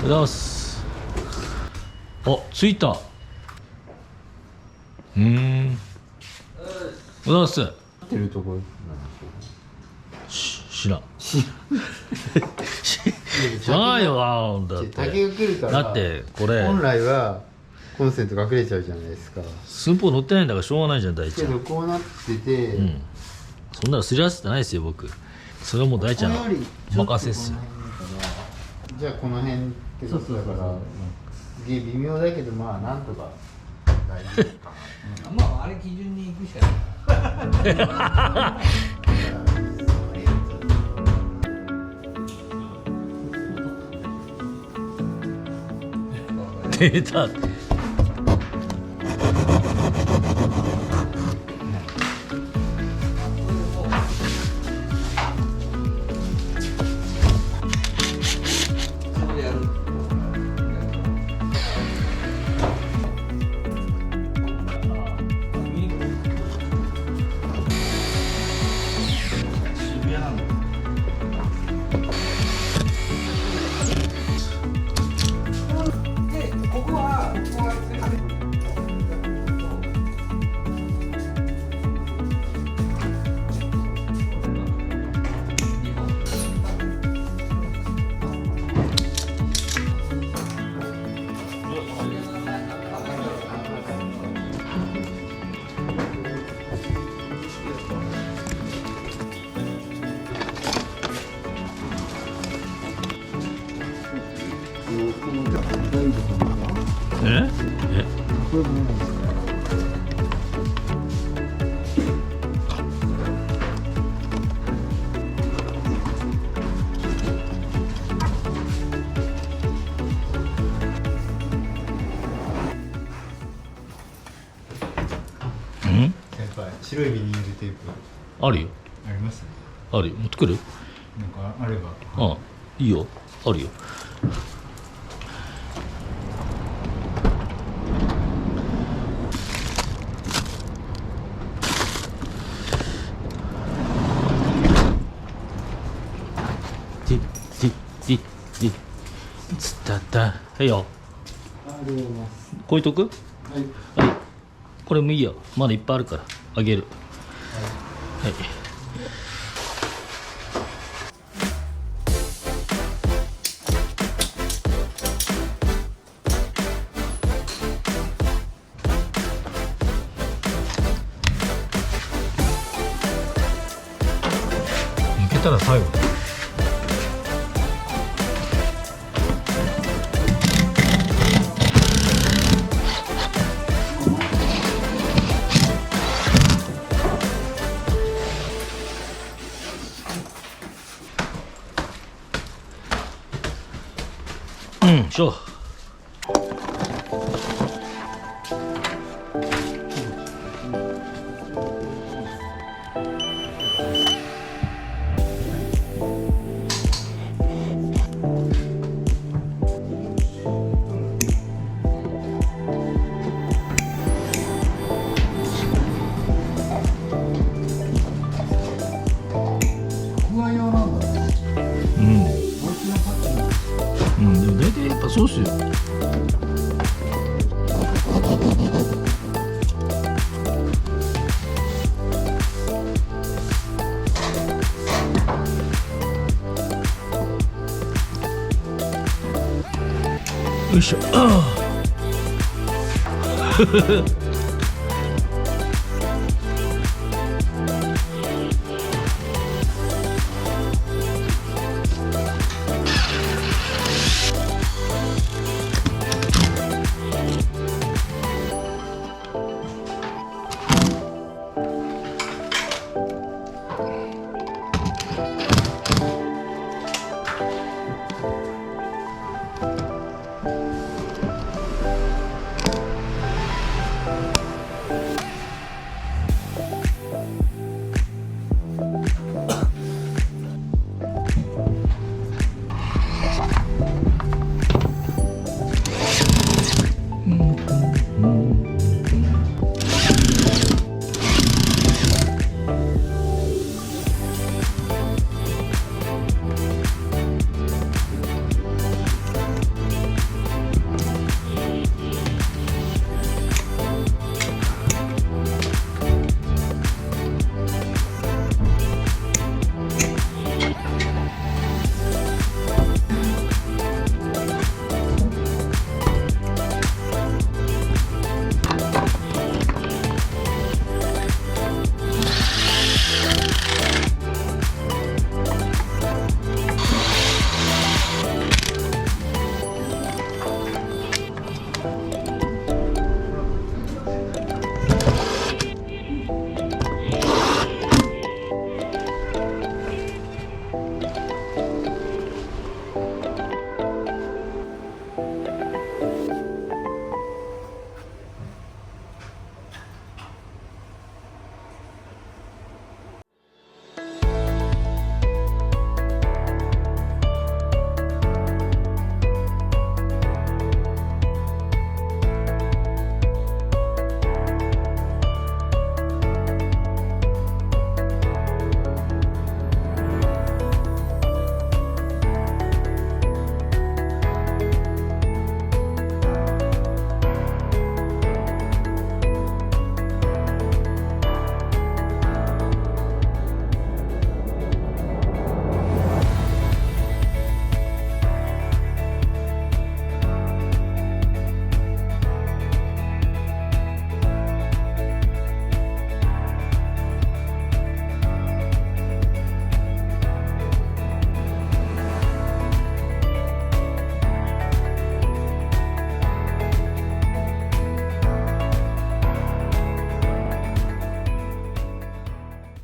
ございます。あ、着いた。おはようございます。てるところなんでしょう。知らん。知らないよな。だって竹が来るから。だってこれ本来はコンセント隠れちゃうじゃないですか。寸法乗ってないんだからしょうがないじゃん、大ちゃん。けどこうなってて、うん、そんなのすり合わせてないですよ僕。それはもう大ちゃんの任せっすよ。じゃあこの辺ってことだから微妙だけど、まあなんとか大丈夫かな。まああれ基準に行くしかない。出た。白いビニールテープあるよ。あります？あるよ。持ってくる？なんかあれば。ああ、いいよ。あるよ。ティッティッティッティッつったった。はいよ。こういうとく？はい。これもいいよ。まだいっぱいあるからあげる。はい。抜けたら最後だ。しょう。でも大体やっぱそうっすよ。よいしょ。